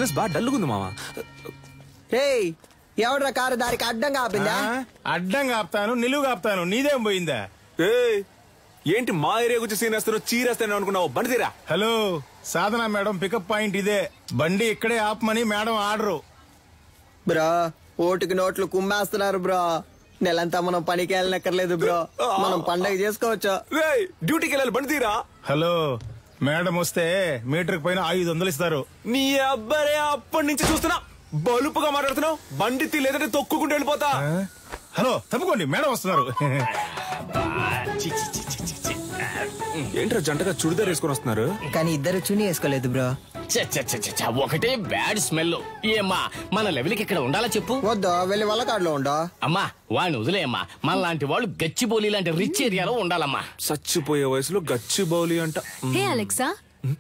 Business బాగా డల్లుగుంది మామ. ఎవడ్రా కారు దారికి అడ్డంగా ఆపిందా? అడ్డంగా ఆపుతాను, నిలువుగా ఆపుతాను, నీదేం పోయిందా? ఏంటి మా ఏరియా గురించి సీన్ వేస్తాను, చీరేస్తాను అనుకున్నావు? బండి తీరా. హలో, సాధన మేడం పికప్ పాయింట్ ఇదే. బండి ఇక్కడే ఆపమని మేడం ఆర్డరు. బ్రో ఓటుకి నోట్లు కుమ్మేస్తున్నారు బ్రో. నెలంతా మనం పనికి వెళ్ళనక్కర్లేదు బ్రో, మనం పండగ చేసుకోవచ్చు. డ్యూటీకి వెళ్ళాలి, బండి తీరా. హలో, మేడం వస్తే మీటర్ పైన 500 ఇస్తారు. నీ అబ్బారే అప్పటి నుంచి చూస్తున్నా బలుపుగా మాట్లాడుతున్నావు. బండి తీ లేదంటే తొక్కుకుంటూ వెళ్ళిపోతా. హలో తప్పుకోండి, మేడం వస్తున్నారు. ఏంట్రా జంటగా చుడిదార్ వేసుకొని వస్తున్నారు? కానీ ఇద్దరు చుని వేసుకోలేదు బ్రో. ఒకటే బ్యాడ్ స్మెల్. ఏమ్మా మన లెవెల్కి ఇక్కడ ఉండాలా చెప్పు? వద్దా, వెళ్ళి వల్లకాడులో ఉండో. అమ్మా వాడిని వదిలేయమ్మా. మన లాంటి వాళ్ళు గచ్చిబౌలి లాంటి రిచ్ ఏరియాలో ఉండాలమ్మా. చచ్చిపోయే వయసులో గచ్చిబౌలి అంట. హే అలెక్సా,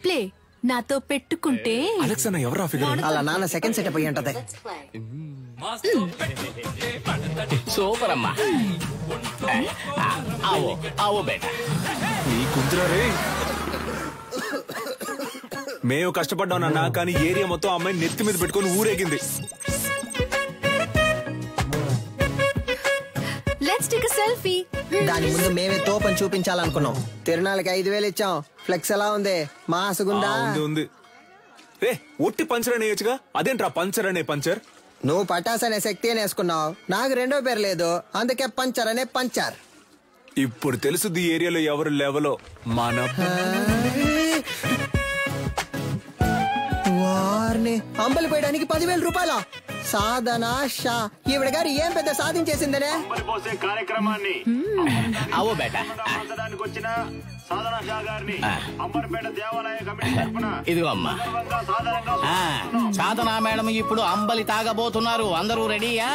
ప్లే. నాతో పెట్టుకుంటే అలెక్సా ఎవరా ఫిగర్? అలా నాన్న సెకండ్ సెటప్ అయ్యి ఉంటది. సూపర్ అమ్మా. ఆవో ఆవో బేట. నీ కుంతురా రే. మేము కష్టపడ్డాం నాన్న, కానీ ఏరియా మొత్తం అమ్మాయి నెత్తి మీద పెట్టుకుని ఊరేగింది. Let's take a selfie. దాని ముందు మేమే తోపని చూపించాలనుకున్నాం. తిరునాళ్ళకి 5,000 ఇచ్చాం. ఫ్లెక్స్ ఎలా ఉంది? మాసుగుందా? ఉంది. రే ఒట్టి పంచర్ అని వేయచ్చుగా, అదేంట్రా పంచర్ అనే పంచర్? నువ్వు పటాస్ అనే శక్తి అని వేసుకున్నావు, నాకు రెండో పేరు లేదు, అందుకే పంచర్ అనే పంచర్. ఇప్పుడు తెలుసుది ఏరియాలో ఎవరు లెవెలో. మన వారిని అంబలి పోయడానికి 10,000 రూపాయల సాధన షా. ఈవిడ గారు ఏం పెద్ద సాధించేసిందనే కార్యక్రమాన్ని ఆవో బేట. ఇదిగో అమ్మా. సాధన మేడం ఇప్పుడు అంబలి తాగబోతున్నారు. అందరూ రెడీయా?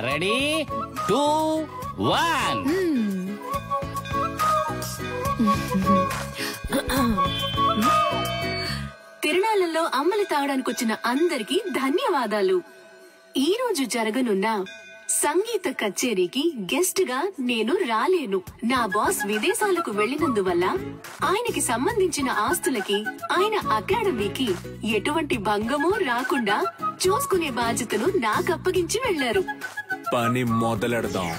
రెడీ 2 1. తిరునాళ్ళలో అమ్మలి తాగడానికి వచ్చిన అందరికీ ధన్యవాదాలు. ఈ రోజు జరగనున్న సంగీత కచేరీకి గెస్ట్ గా నేను రాలేను. నా బాస్ విదేశాలకు వెళ్లినందువల్ల ఆయనకి సంబంధించిన ఆస్తులకి, ఆయన అకాడమీకి ఎటువంటి భంగమూ రాకుండా చూసుకునే బాధ్యతను నాకు అప్పగించి వెళ్లారు. పని మొదలెడదాం.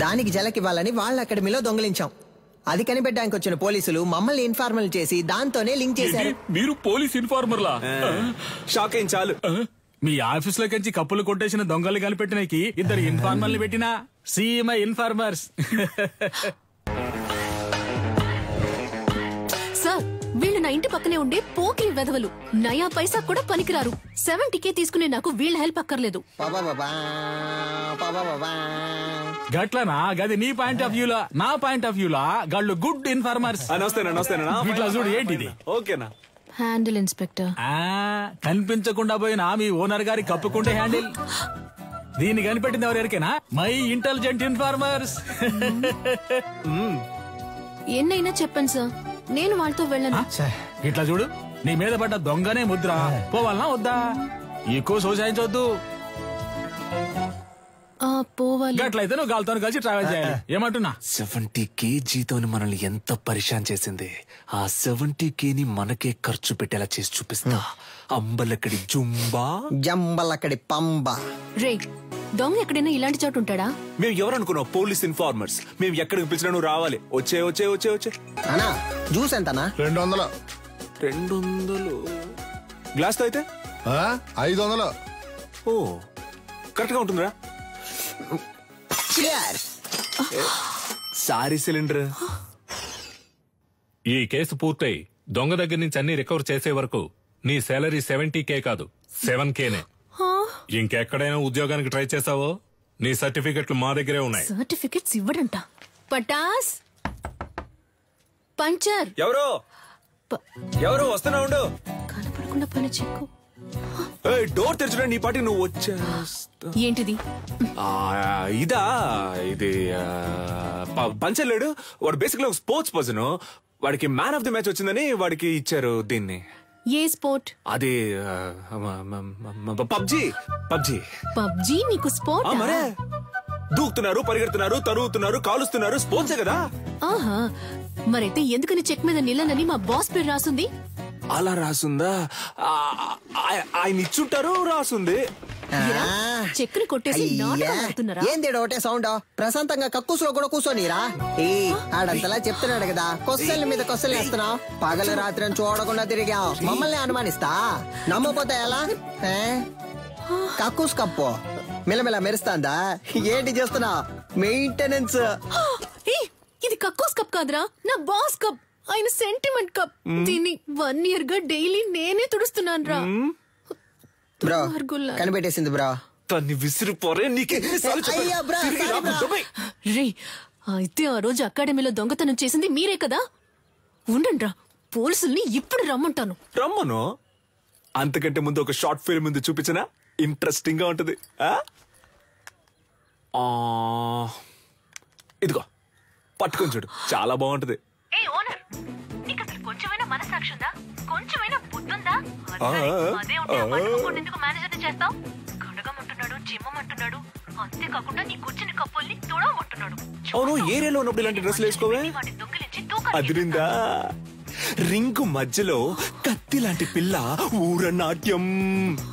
దానికి జలకివ్వాలని వాళ్ళ అకాడమీలో దొంగిలించాం. అది కనిపెట్టడానికి వచ్చిన పోలీసులు మమ్మల్ని ఇన్ఫార్మల్ చేసి దాంతోనే లింక్ చేశారు. మీరు పోలీస్ ఇన్ఫార్మర్లా? షాక్ అయిన చాలు. మీ ఆఫీస్ లోకి కప్పులు కొట్టేసిన దొంగలు కనిపెట్టినకి 2 ఇన్ఫార్మర్లు పెట్టినా సీఎంఐ ఇన్ఫార్మర్స్. సార్, వీళ్ళు నా ఇంటి పక్కనే ఉండే పోకిరి వెధవలు. నయా పైసా కూడా పనికిరారు. 70K తీసుకునే నాకు వీళ్ళ హెల్ప్ అక్కర్లేదు. గట్లనా? గది నీ పాయింట్ ఆఫ్ వ్యూలా. నా పాయింట్ ఆఫ్ వ్యూలా గాళ్ళు గుడ్ ఇన్ఫార్మర్స్. ఇట్లా చూడు ఏంటిది. ఓకేనా? Handle inspector. కనిపించకుండా పోయిన మీ ఓనర్ గారి కప్పుకుంటే హ్యాండిల్. దీన్ని కనిపెట్టింది ఎవరికైనా? My intelligent informers. ఎన్నైనా చెప్పండి సార్, నేను వాళ్ళతో వెళ్ళను. ఇట్లా చూడు, నీ మీద పడ్డ దొంగనే ముద్ర. పోవాలనా వద్దా? ఎక్కువ సోసాయించవద్దు. పోవాలి. గట్లయితే నువ్వు గాలితో కలిసి ట్రావెల్ చేయాలి. ఏమంటున్నా? 70K జీతం మనల్ని ఎంత పరిశాన్ చేసింది. ఆ 70K మనకే ఖర్చు పెట్టేలా చేసి చూపిస్తా. అంబలక్కడి జుంబా, జంబలక్కడి పంబ. రే, దొంగ ఎక్కడైనా ఇలాంటి చోటు ఉంటాడా? మేము ఎవరనుకున్నావు? Police informers. మేము ఎక్కడికి పిలిచినా నువ్వు రావాలి. వచ్చే వచ్చే వచ్చే వచ్చే. అన్నా జ్యూస్ ఎంతనా? 200. 200 గ్లాస్ తో అయితే 500. ఓ కరెక్ట్ గా ఉంటుందిరా. Sorry cylinder. ఈ కేసు పూర్తయి దొంగ దగ్గర నుంచి అన్ని రికవర్ చేసే వరకు నీ సాలరీ 70K కాదు 7Kనే. ఇంకెక్కడైనా ఉద్యోగానికి ట్రై చేసావో నీ సర్టిఫికెట్లు మా దగ్గరే ఉన్నాయి. సర్టిఫికెట్స్ ఇవ్వడంట. పటాస్ పంచర్. ఎవరు వస్తున్నా ఉండు. కనపడకుండా పని చెక్కు. డోర్ తెరచడా నీ పాటి నువ్వు వచ్చేస్తా. ఏంటిది? ఇదా? ఇది పంచర్ లేడు. వాడు బేసిక్లీ ఒక స్పోర్ట్స్ పర్సన్. వాడికి మ్యాన్ ఆఫ్ ది మ్యాచ్ వచ్చిందని వాడికి ఇచ్చారు దీన్ని. ఏ స్పోర్ట్? అది పబ్జీ. పబ్జీ నీకు స్పోర్ట్? మరే దూకుతున్నారు, పరిగెడుతున్నారు, తరుగుతున్నారు, కాలుస్తున్నారు. స్పోర్ట్సే కదా. ఆహా, మరైతే ఎందుకని చెక్ మీద నిల్లనని మా బాస్ పేరు రాసుంది? అలా రాసుందా? ఆయన ఇచ్చుంటారు, రాసుంది. చెక్కుని కొట్టేసి నాటకం ఆడుతున్నారా? ఏంది ఒకటే సౌండ్? ప్రశాంతంగా కక్కుసులో కూడా కూర్చోనిరా? ఆడంతలా చెప్తున్నాడు కదా, కొస్సల మీద కొస్సలు వేస్తున్నావు. పగలు రాత్రి చూడకుండా తిరిగావు, మమ్మల్ని అనుమానిస్తా. నమ్మపోతే ఎలా? కక్కుస్ కప్పు మిలమిల మెరుస్తాందా? ఏంటి చేస్తున్నావు? మెయింటెనెన్స్. ఇది కక్కోస్ కప్ కాదురా, నా బాస్ కప్. ఆయన సెంటిమెంట్ కప్. దీన్ని 1 year గా డైలీ నేనే తుడుస్తున్నాను రా. బ్రో కనిపెట్టేసింది బ్రో. తన్ని విసిరిపోరే. రే అయితే ఆ రోజు అకాడమీలో దొంగతనం చేసింది మీరే కదా? ఉండండి రా, పోలీసుల్ని ఇప్పుడు రమ్మంటాను. రమ్మను. అంతకంటే ముందు ఒక షార్ట్ ఫిల్మ్ ముందు చూపించనా? ఇంట్రెస్టింగ్ గా ఉంటది. ఇదిగో పట్టుకొని చూడు, చాలా బాగుంటది. కొంచెమైనా మనసాక్షి ఉందా? కొంచెమైనా బుద్ధుందా? అదే ఉంటే ఎందుకు మేనేజర్ చేస్తావు? కడగమంటున్నాడు, చిమ్మమంటున్నాడు, అంతేకాకుండా నీ కూర్చుని కప్పుల్ని తుడవమంటున్నాడు. అవును, ఏరియాలో ఉన్నప్పుడు ఇలాంటి డ్రెస్సులు వేసుకోవే? అదిరిందా? రింగు మధ్యలో కత్తి లాంటి పిల్ల ఊరనాట్యం.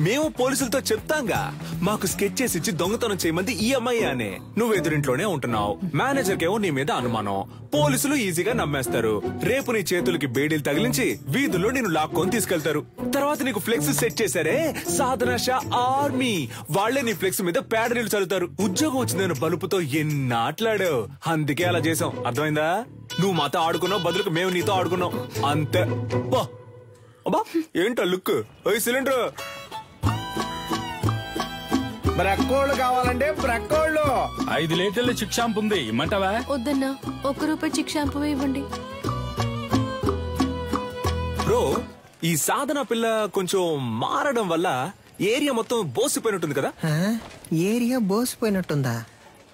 మేము పోలీసులతో చెప్తాంగా, మాకు స్కెచ్ చేసి ఇచ్చి దొంగతనం చేయమంది ఈ అమ్మాయి అనే. నువ్వు ఎదురింట్లోనే ఉంటున్నావు, మేనేజర్ కేమో నీ మీద అనుమానం. పోలీసులు ఈజీగా నమ్మేస్తారు. రేపు నీ చేతులకి బేడీలు తగిలించి వీధుల్లో నేను లాక్కొని తీసుకెళ్తారు. తర్వాత నీకు ఫ్లెక్స్ సెట్ చేశారే, సాధన షా ఆర్మీ, వాళ్లే నీ ఫ్లెక్స్ మీద పేడ నీళ్లు చల్లుతారు. ఉద్యోగం వచ్చిందని బలుపుతో ఎన్నాట్లాడావు. అందుకే అలా చేసాం, అర్థమైందా? నువ్వు మాతో ఆడుకున్నావు, బదులుకు మేము నీతో ఆడుకున్నాం అంతే. అబ్బా ఏంటో లుక్. సిలిండర్ బ్రక్కోళ్ళు కావాలంటే బ్రక్కోళ్ళు. 5 లీటర్ల చిక్ షాంపూ ఉంది, ఇమ్మంటావా? వద్దన్నా, ₹1 చిక్ షాంపూ ఇవ్వండి. బ్రో, ఈ సాధన పిల్ల కొంచెం మారడం వల్ల ఏరియా మొత్తం బోసిపోయినట్టుంది కదా? ఏరియా బోసిపోయినట్టుందా?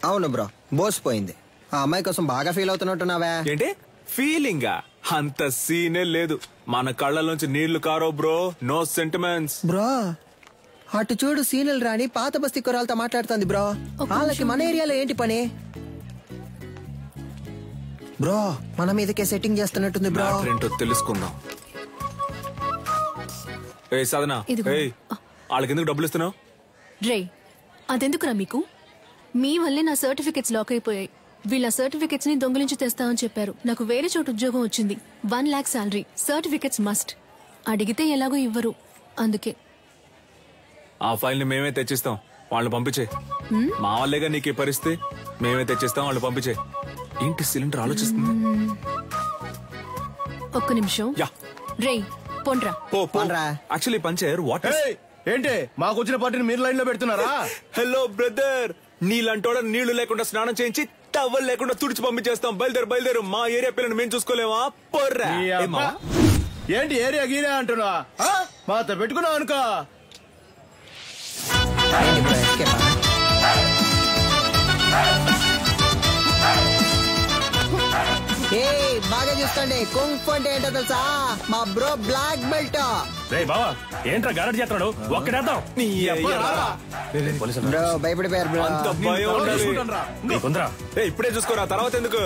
అవును బ్రో, బోసిపోయింది. ఆ అమ్మాయి కోసం బాగా ఫీల్ అవుతున్నట్టున్నావా? ఏంటి ఫీలింగా? అంత సీనే లేదు. మన కళ్ళలోంచి నీళ్లు కారో బ్రో. No sentiments bro. అటు చూడు, సీనియల్ రాణి పాత బస్తీ కురాలతో మాట్లాడుతుంది బ్రో. వాళ్ళకి మన ఏరియాలో ఏంటి పని బ్రో? మన మీదకే సెట్టింగ్ చేస్తున్నట్టుంది బ్రో. ఏంటో తెలుసుకుందాం. ఏ సాధన, వాళ్ళకి ఎందుకు డబ్బులు ఇస్తున్నావు? రే అదెందుకురా మీకు? మీ వల్లే నా సర్టిఫికెట్స్ లాక్ అయిపోయాయి. వీళ్ళ సర్టిఫికెట్స్ ని దొంగిలించి తెస్తామని చెప్పారు. నాకు వేరే చోటు ఉద్యోగం వచ్చింది, 1 lakh శాలరీ. Certificates must. అడిగితే ఎలాగో ఇవ్వరు, అందుకే. ఆ ఫైల్ ని మేమే తెచ్చిస్తాం, వాళ్ళు పంపించే. మా వాళ్ళేగా నీకు పరిస్థితి. మేమే తెచ్చిస్తాం, వాళ్ళు పంపించే. ఏంటి సిలిండర్ ఆలోచిస్తుంది? ఒక్క నిమిషం. యా రే పోండ్రా. పోండ్రా. యాక్చువల్లీ పంచర్ వాట్ ఏంటి మాకు వచ్చిన పార్టీని మీరు లైన్ లో పెడుతున్నారా? హలో బ్రదర్, నీళ్ళంటోడ నీళ్లు లేకుండా స్నానం చేయించి టవల్ లేకుండా తుడిచి పంపించేస్తాం. బయలుదేరు. మా ఏరియా పిల్లని మేము చూసుకోలేమా? పొర్రా. ఏంటి ఏరియా గీరియా అంటున్నా? మాతో పెట్టుకున్నావు అనుకో. బాగా చూసుకోండి. కుంఫ్ అంటే ఏంటో తెలుసా? మా బ్రో బ్లాక్ బెల్ట్. రే బావా, ఏంట్రా గారడి చేస్తాడు? ఒక్కడేద్దాం. బ్రో భయపడిపోయారు బ్రో. అంత భయం కొందరా ఇప్పుడే చూసుకోరా, తర్వాత ఎందుకు?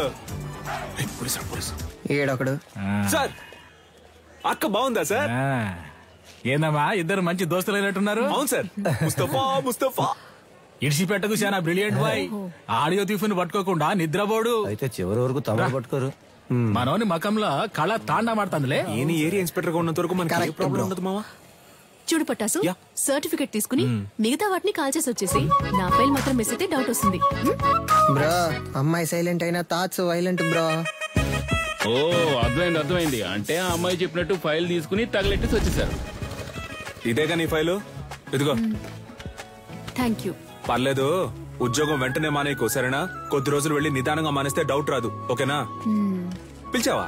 ఈడొకడు. సార్ అక్క బాగుందా సార్? ఏందమ్మా, ఇద్దరు మంచి దోస్తులు అయినట్టున్నారు. అవును సార్. ముస్తఫా ఇడిసిపెట్టకు చాలా బ్రిలియంట్ బాయ్. ఆడియో తీఫుని పట్టుకోకుండా నిద్రపోడు. అయితే చివరి వరకు తమ పట్టుకోరు. మనోని మకంలో కళ తాండా మాడుతుందిలే. ఏని ఏరియా ఇన్స్పెక్టర్ గా ఉన్నంత వరకు మనకి ప్రాబ్లం ఉండదు మావా. చూడు పట్టాసు, సర్టిఫికెట్ తీసుకుని మిగతా వాటిని కాల్ చేసి వచ్చేసి నా ఫైల్ మాత్రం మిస్ అయితే డౌట్ వస్తుంది. బ్రో అమ్మాయి సైలెంట్ అయినా థాట్స్ వైలెంట్ బ్రో. ఓ అర్థమైంది. అంటే ఆ అమ్మాయి చెప్పినట్టు ఫైల్ తీసుకుని తగలెట్టేసి వచ్చేసారు. ఇదేగా నీ ఫైలు, ఇదిగో. Thank you. పర్లేదు, ఉద్యోగం వెంటనే మానేయకు, సరేనా? కొద్ది రోజులు వెళ్ళి నిదానంగా మానేస్తే డౌట్ రాదు, ఓకేనా? పిలిచావా?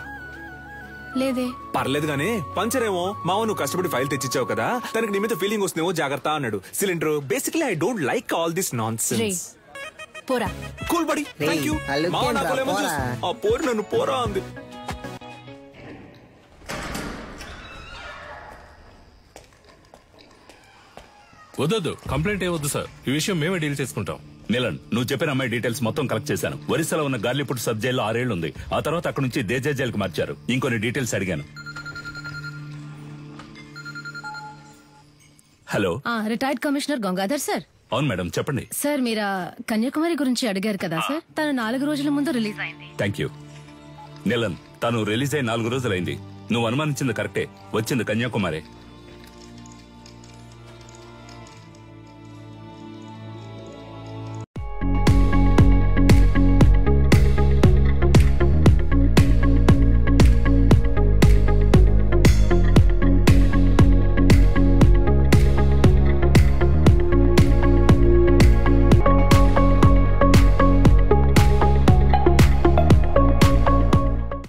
లేదే. పర్లేదు గానీ పంచరేమో. మావ నువ్వు కష్టపడి ఫైల్ తెచ్చిచ్చావు కదా, తనకి నీ మీద ఫీలింగ్ వస్తుందేమో, జాగ్రత్త అన్నాడు. Cylinder basically I don't like all this nonsense. పోరా. Cool buddy, thank you. మావ నాకు ఆ పోరు నన్ను పోరా అంది. వద్దు, కంప్లైంట్ ఏవద్దు సార్. ఈ విషయం మేమే డీల్ చేసుకుంటాం. నీలన్, నువ్వు చెప్పిన అమ్మాయి డీటెయిల్స్ మొత్తం కలెక్ట్ చేశాను. ఒరిస్సాలో ఉన్న గార్లీపుట్ సబ్ జైల్లో 6 ఏళ్లు ఉంది. ఆ తర్వాత అక్కడ నుంచి దేజా జైలుకి మార్చారు. ఇంకొన్ని డీటెయిల్స్ అడిగాను. Hello. Retired commissioner Gangadhar sir. అవును మేడం, చెప్పండి. సార్ మీరు కన్యాకుమారి గురించి అడిగారు కదా సార్, తను 4 రోజుల ముందు రిలీజ్ అయింది. Thank you. నీలన్, తను రిలీజ్ అయి 4 రోజులైంది. నువ్వు అనుమానించింది కరెక్టే, వచ్చింది కన్యాకుమారి.